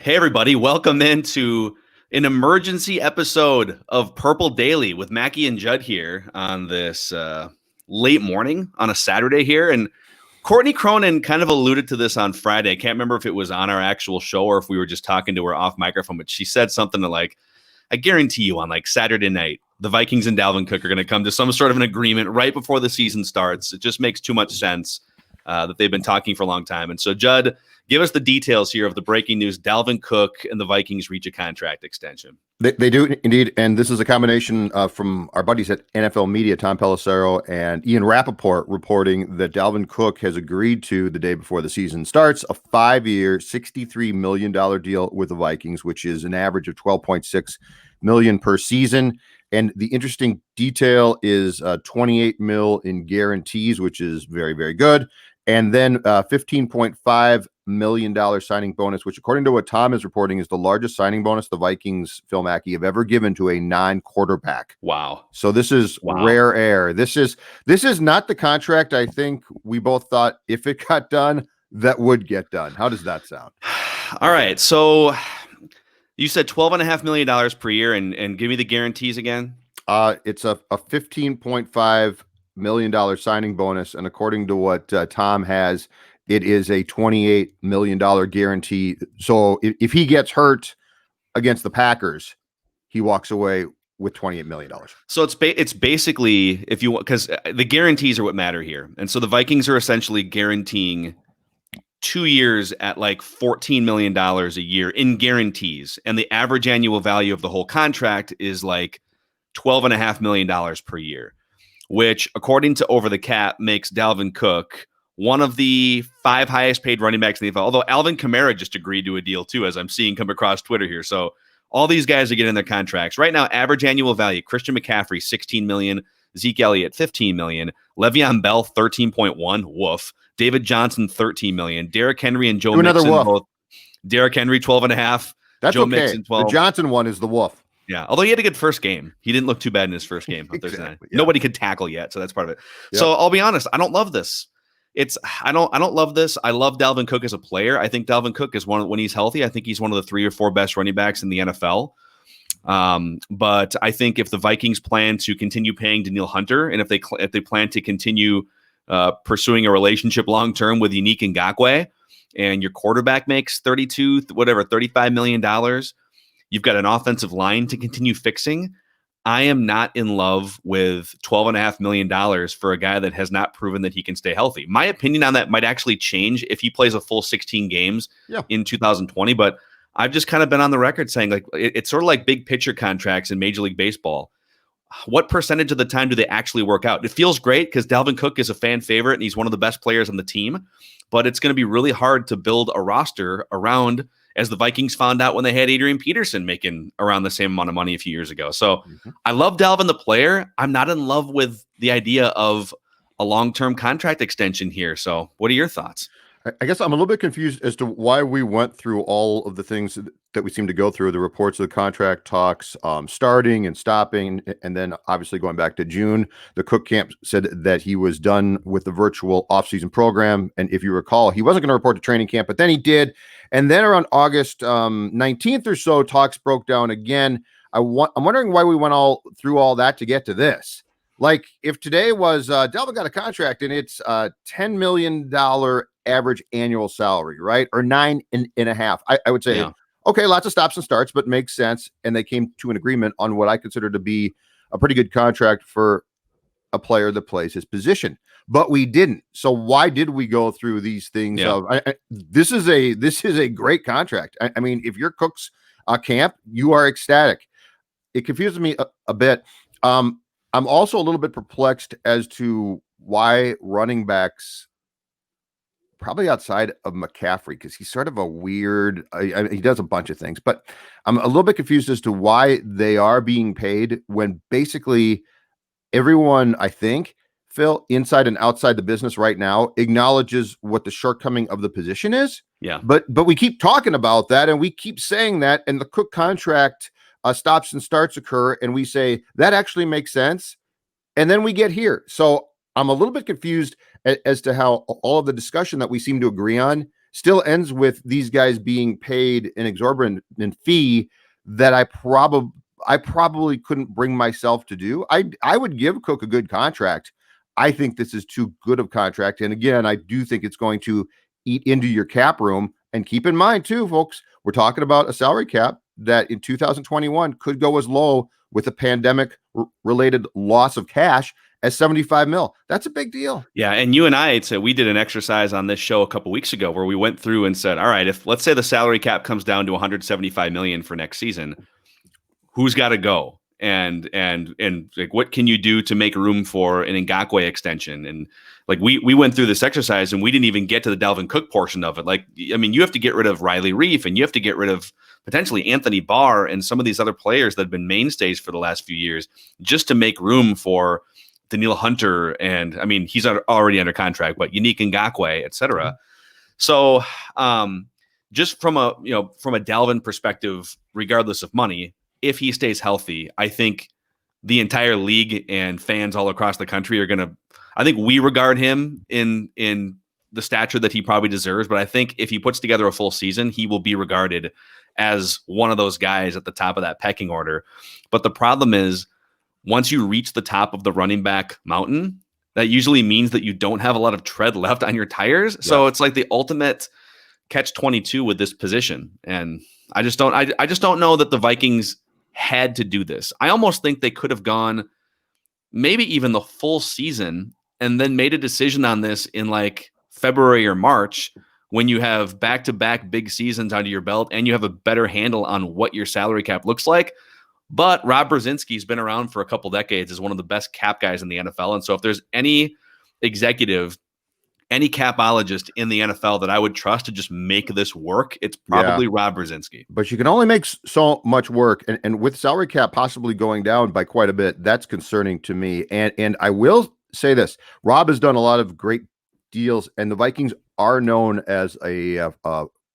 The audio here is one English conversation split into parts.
Hey, everybody. Welcome into an emergency episode of Purple Daily with Mackey and Judd here on this late morning on a Saturday here. And Courtney Cronin kind of alluded to this on Friday. I can't remember if it was on our actual show or if we were just talking to her off microphone, but she said something like, I guarantee you on like Saturday night, the Vikings and Dalvin Cook are going to come to some sort of an agreement right before the season starts. It just makes too much sense that they've been talking for a long time. And so, Judd, give us the details here of the breaking news. Dalvin Cook and the Vikings reach a contract extension. They do indeed. And this is a combination from our buddies at NFL Media, Tom Pelissero and Ian Rappaport, reporting that Dalvin Cook has agreed to, the day before the season starts, a 5-year, $63 million deal with the Vikings, which is an average of $12.6 million per season. And the interesting detail is $28 million in guarantees, which is very, very good. And then $15.5 million signing bonus, which, according to what Tom is reporting, is the largest signing bonus the Vikings, Phil Mackey, have ever given to a non-quarterback. Wow. So this is rare air. This is not the contract I think we both thought, if it got done, that would get done. How does that sound? All right. So you said $12.5 million per year, and give me the guarantees again. It's a $15.5 million signing bonus, and according to what Tom has, it is a $28 million guarantee. So if he gets hurt against the Packers, he walks away with $28 million. So it's basically, if you want, because the guarantees are what matter here, and so the Vikings are essentially guaranteeing 2 years at like $14 million a year in guarantees, and the average annual value of the whole contract is like $12.5 million per year, which, according to Over the Cap, makes Dalvin Cook one of the 5 highest paid running backs in the NFL. Although Alvin Kamara just agreed to a deal too, as I'm seeing come across Twitter here. So all these guys are getting their contracts right now. Average annual value: Christian McCaffrey $16 million, Zeke Elliott $15 million, Le'Veon Bell $13.1. Woof. David Johnson $13 million. Derrick Henry and Joe Mixon both. Derrick Henry $12.5. That's Joe okay. Mixon 12. The Johnson one is the woof. Yeah, although he had a good first game. He didn't look too bad in his first game on Thursday night. Nobody could tackle yet, so that's part of it. Yep. So I'll be honest, I don't love this. I don't love this. I love Dalvin Cook as a player. I think Dalvin Cook is when he's healthy, I think he's one of the 3 or 4 best running backs in the NFL. But I think if the Vikings plan to continue paying Danielle Hunter, and if they plan to continue pursuing a relationship long term with Unique Ngakoue, and your quarterback makes $35 million, you've got an offensive line to continue fixing. I am not in love with $12.5 million for a guy that has not proven that he can stay healthy. My opinion on that might actually change if he plays a full 16 games in 2020, but I've just kind of been on the record saying, like, it's sort of like big picture contracts in Major League Baseball. What percentage of the time do they actually work out? It feels great because Dalvin Cook is a fan favorite and he's one of the best players on the team, but it's going to be really hard to build a roster around, as the Vikings found out when they had Adrian Peterson making around the same amount of money a few years ago. So I love Dalvin the player. I'm not in love with the idea of a long-term contract extension here. So what are your thoughts? I guess I'm a little bit confused as to why we went through all of the things that we seem to go through, the reports of the contract talks, starting and stopping, and then obviously going back to June. The Cook camp said that he was done with the virtual offseason program. And if you recall, he wasn't going to report to training camp, but then he did. And then around August 19th or so, talks broke down again. I'm wondering why we went all through all that to get to this. Like, if today was Dalvin got a contract and it's $10 million average annual salary, right? Or 9.5. I would say, okay, lots of stops and starts, but makes sense. And they came to an agreement on what I consider to be a pretty good contract for a player that plays his position. But we didn't. So why did we go through these things? This is a great contract. I mean, if you're Cook's camp, you are ecstatic. It confuses me a bit. I'm also a little bit perplexed as to why running backs, probably outside of McCaffrey, because he's sort of a weird, he does a bunch of things, but I'm a little bit confused as to why they are being paid when basically everyone, I think, Phil, inside and outside the business right now, acknowledges what the shortcoming of the position is. Yeah. But we keep talking about that, and we keep saying that, and the Cook contract stops and starts occur, and we say that actually makes sense. And then we get here. So I'm a little bit confused as to how all of the discussion that we seem to agree on still ends with these guys being paid an exorbitant fee that I probably couldn't bring myself to do. I would give Cook a good contract. I think this is too good of contract. And again, I do think it's going to eat into your cap room. And keep in mind too, folks, we're talking about a salary cap that in 2021 could go as low with a pandemic related loss of cash as 75 mil. That's a big deal. Yeah. And you and I said we did an exercise on this show a couple weeks ago where we went through and said, all right, if let's say the salary cap comes down to 175 million for next season, who's got to go? And like, what can you do to make room for an Ngakoue extension? And like, we went through this exercise and we didn't even get to the Dalvin Cook portion of it. Like, I mean, you have to get rid of Riley Reif and you have to get rid of potentially Anthony Barr and some of these other players that have been mainstays for the last few years just to make room for Danielle Hunter. And I mean, he's already under contract, but Unique Ngakoue, et cetera. So just from a Dalvin perspective, regardless of money, if he stays healthy, I think the entire league and fans all across the country are going to, I think we regard him in the stature that he probably deserves. But I think if he puts together a full season, he will be regarded as one of those guys at the top of that pecking order. But the problem is, once you reach the top of the running back mountain, that usually means that you don't have a lot of tread left on your tires. Yeah. So it's like the ultimate catch-22 with this position. And I just don't know that the Vikings had to do this. I almost think they could have gone maybe even the full season and then made a decision on this in like February or March when you have back-to-back big seasons under your belt and you have a better handle on what your salary cap looks like. But Rob Brzezinski's been around for a couple decades as one of the best cap guys in the NFL. And so if there's any executive, any capologist in the NFL that I would trust to just make this work, it's probably Rob Brzezinski. But you can only make so much work. And with salary cap possibly going down by quite a bit, that's concerning to me. And I will say this, Rob has done a lot of great deals, and the Vikings are known as a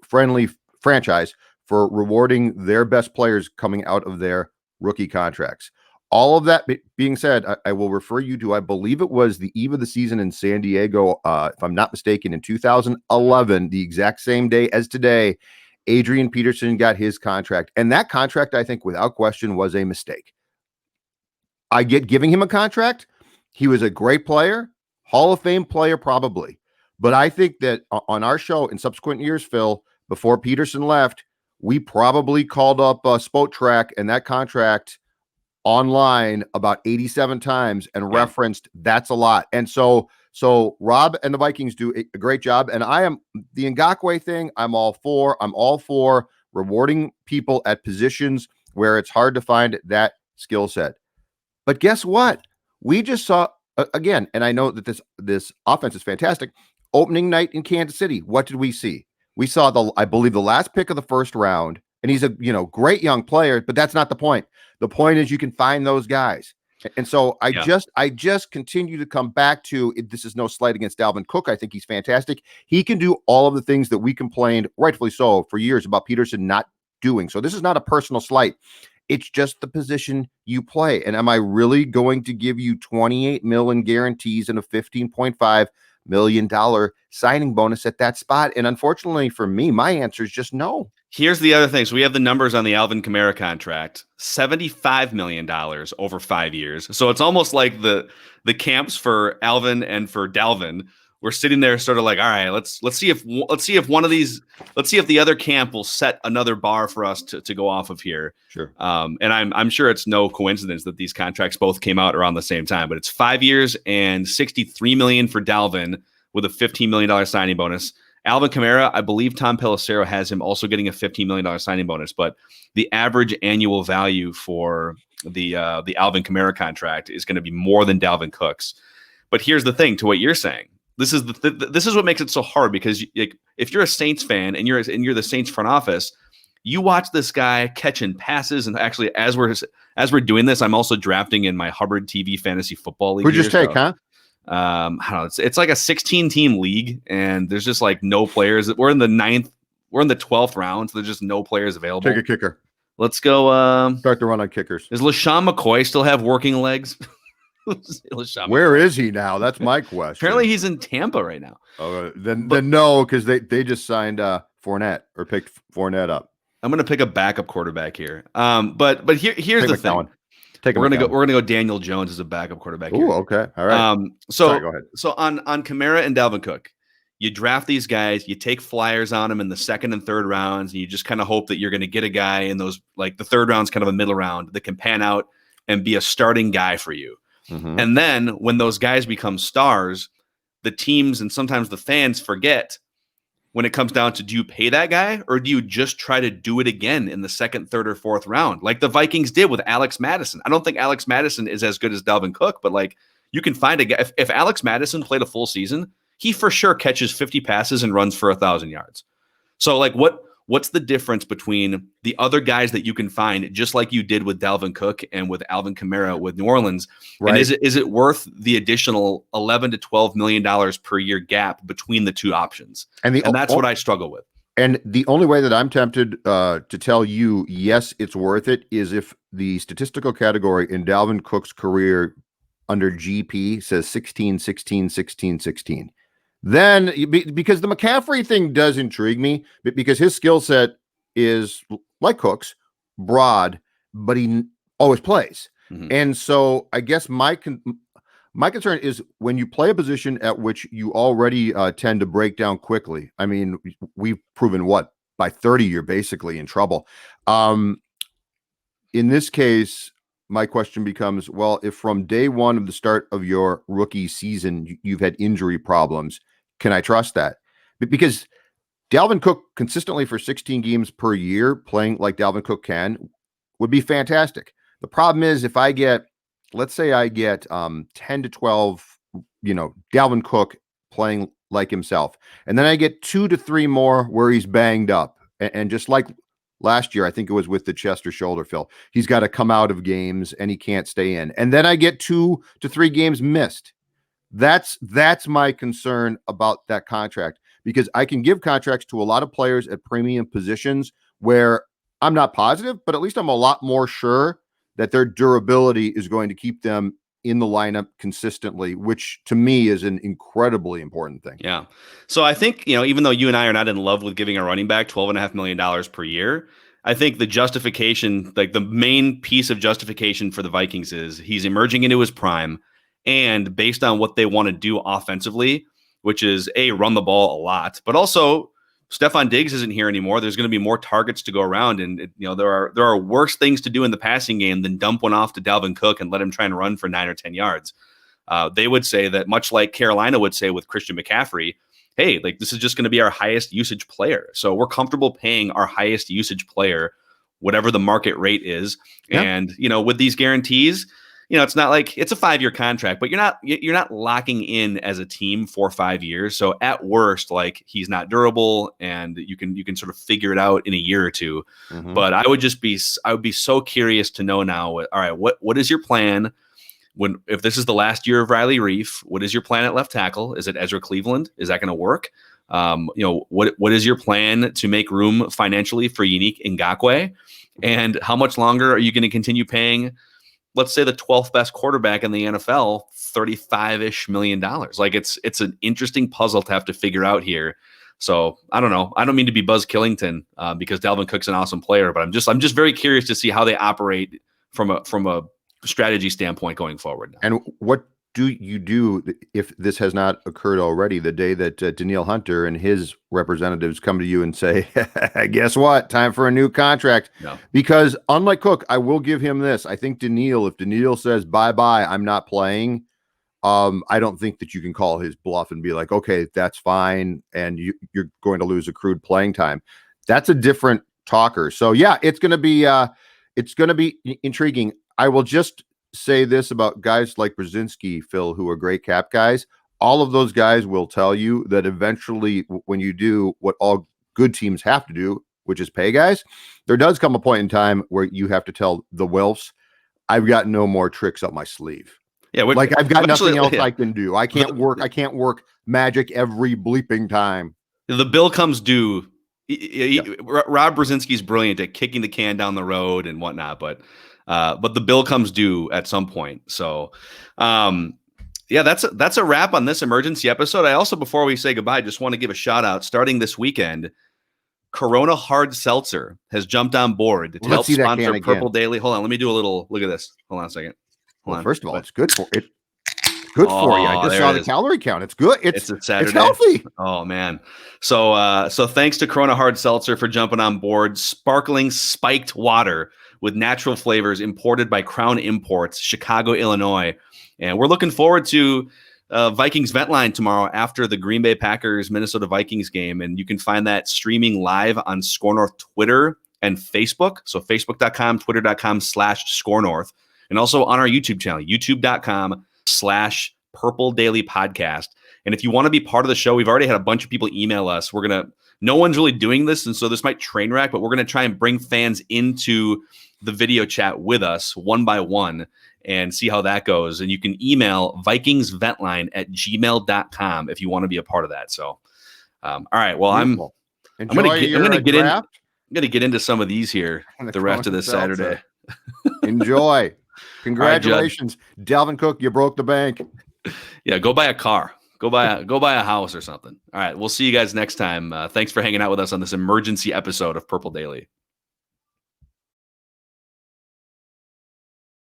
friendly franchise for rewarding their best players coming out of their rookie contracts. All of that being said, I will refer you to, I believe it was the eve of the season in San Diego, if I'm not mistaken, in 2011, the exact same day as today, Adrian Peterson got his contract. And that contract, I think, without question, was a mistake. I get giving him a contract. He was a great player, Hall of Fame player, probably. But I think that on our show in subsequent years, Phil, before Peterson left, we probably called up Spotrac and that contract online about 87 times and referenced that's a lot. And so Rob and the Vikings do a great job. And I am the Ngakoue thing. I'm all for rewarding people at positions where it's hard to find that skill set. But guess what? We just saw again, and I know that this offense is fantastic. Opening night in Kansas City. What did we see? We saw I believe the last pick of the first round. And he's a great young player, but that's not the point. The point is you can find those guys. And so I just continue to come back to it. This is no slight against Dalvin Cook. I think he's fantastic. He can do all of the things that we complained, rightfully so, for years about Peterson not doing. So this is not a personal slight. It's just the position you play. And am I really going to give you 28 million guarantees and a $15.5 million signing bonus at that spot? And unfortunately for me, my answer is just no. Here's the other thing. So we have the numbers on the Alvin Kamara contract, $75 million over 5 years. So it's almost like the camps for Alvin and for Dalvin. We're sitting there sort of like, all right, let's see if the other camp will set another bar for us to go off of here. Sure. And I'm sure it's no coincidence that these contracts both came out around the same time, but it's 5 years and $63 million for Dalvin with a $15 million signing bonus. Alvin Kamara, I believe Tom Pelissero has him also getting a $15 million signing bonus, but the average annual value for the Alvin Kamara contract is going to be more than Dalvin Cook's. But here's the thing to what you're saying. This is this is what makes it so hard, because if you're a Saints fan and you're the Saints front office, you watch this guy catching passes. And actually, as we're doing this, I'm also drafting in my Hubbard TV fantasy football league. Who'd you take, huh? I don't know. It's like a 16-team league, and there's just like no players. We're in the 12th round, so there's just no players available. Take a kicker. Let's go. Start the run on kickers. Does LaShawn McCoy still have working legs? Where is he now? That's my question. Apparently he's in Tampa right now. Then no, because they just signed Fournette or picked Fournette up. I'm going to pick a backup quarterback here. But here's the thing. We're gonna go Daniel Jones as a backup quarterback. Oh, okay, all right. Sorry, go ahead. So on Kamara and Dalvin Cook, you draft these guys, you take flyers on them in the second and third rounds, and you just kind of hope that you're going to get a guy in those, like the third round's kind of a middle round that can pan out and be a starting guy for you. Mm-hmm. And then when those guys become stars, the teams and sometimes the fans forget. When it comes down to, do you pay that guy or do you just try to do it again in the second, third, or fourth round? Like the Vikings did with Alex Madison. I don't think Alex Madison is as good as Dalvin Cook, but like you can find a guy. If Alex Madison played a full season, he for sure catches 50 passes and runs for 1,000 yards. So like what's the difference between the other guys that you can find, just like you did with Dalvin Cook and with Alvin Kamara with New Orleans? Right. And is it worth the additional $11 to $12 million per year gap between the two options? And that's what I struggle with. And the only way that I'm tempted to tell you, yes, it's worth it, is if the statistical category in Dalvin Cook's career under GP says 16, 16, 16, 16. Then, because the McCaffrey thing does intrigue me, because his skill set is like Cook's, broad, but he always plays. Mm-hmm. And so I guess my concern is when you play a position at which you already tend to break down quickly. I mean, we've proven by 30, you're basically in trouble. In this case, my question becomes, well, if from day one of the start of your rookie season, you've had injury problems, can I trust that? Because Dalvin Cook consistently for 16 games per year playing like Dalvin Cook can would be fantastic. The problem is if I get, let's say I get 10 to 12, Dalvin Cook playing like himself, and then I get 2 to 3 more where he's banged up. And just like last year, I think it was with the chest or shoulder, Phil, he's got to come out of games and he can't stay in. And then I get 2 to 3 games missed. That's my concern about that contract, because I can give contracts to a lot of players at premium positions where I'm not positive, but at least I'm a lot more sure that their durability is going to keep them in the lineup consistently, which to me is an incredibly important thing. Yeah. So I think, even though you and I are not in love with giving a running back $12.5 million per year, I think the justification, like the main piece of justification for the Vikings is he's emerging into his prime. And based on what they want to do offensively, which is run the ball a lot, but also Stephon Diggs isn't here anymore. There's going to be more targets to go around, and there are worse things to do in the passing game than dump one off to Dalvin Cook and let him try and run for 9 or 10 yards. They would say that, much like Carolina would say with Christian McCaffrey, hey, like this is just going to be our highest usage player. So we're comfortable paying our highest usage player whatever the market rate is. Yeah. And with these guarantees, it's not like it's a 5-year contract, but you're not locking in as a team for 5 years. So at worst, like he's not durable, and you can sort of figure it out in a year or two. Mm-hmm. But I would be so curious to know now. All right, what is your plan if this is the last year of Riley Reif? What is your plan at left tackle? Is it Ezra Cleveland? Is that going to work? What is your plan to make room financially for Unique Ngakoue? And how much longer are you going to continue paying, let's say, the 12th best quarterback in the NFL, $35-ish million? Like it's an interesting puzzle to have to figure out here. So I don't know. I don't mean to be Buzz Killington because Dalvin Cook's an awesome player, but I'm just very curious to see how they operate from a strategy standpoint going forward. And what do you do if this has not occurred already, the day that Danielle Hunter and his representatives come to you and say, guess what, time for a new contract? No. Because unlike Cook, I will give him this. I think if Danielle says, bye-bye, I'm not playing, I don't think that you can call his bluff and be like, okay, that's fine, and you're going to lose accrued playing time. That's a different talker. So yeah, it's going to be intriguing. I will just say this about guys like Brzezinski, Phil, who are great cap guys. All of those guys will tell you that eventually when you do what all good teams have to do, which is pay guys, there does come a point in time where you have to tell the Wilfs, I've got no more tricks up my sleeve. Yeah, like I've got nothing else I can do. I can't work magic every bleeping time. The bill comes due. Rob Brzezinski's brilliant at kicking the can down the road and whatnot, but But the bill comes due at some point. So, yeah, that's a wrap on this emergency episode. I also, before we say goodbye, just want to give a shout out. Starting this weekend, Corona Hard Seltzer has jumped on board to help sponsor Purple Daily. Hold on, let me do a little look at this. Hold on a second. First of all, it's good for it. Good for you. I just saw the calorie count. It's good. It's a Saturday. It's healthy. Oh man. So thanks to Corona Hard Seltzer for jumping on board. Sparkling spiked water with natural flavors imported by Crown Imports, Chicago, Illinois. And we're looking forward to Vikings Vent Line tomorrow after the Green Bay Packers Minnesota Vikings game. And you can find that streaming live on Score North Twitter and Facebook. So facebook.com, twitter.com/Score North. And also on our YouTube channel, youtube.com/Purple Daily Podcast. And if you want to be part of the show, we've already had a bunch of people email us. No one's really doing this, and so this might train wreck, but we're going to try and bring fans into the video chat with us one by one and see how that goes. And you can email vikingsventline@gmail.com if you want to be a part of that. So, all right. Well, I'm going to get into some of these here the rest of this Saturday. Enjoy. Congratulations, right, Dalvin Cook. You broke the bank. Yeah, go buy a car. Go buy a house or something. All right, we'll see you guys next time. Thanks for hanging out with us on this emergency episode of Purple Daily.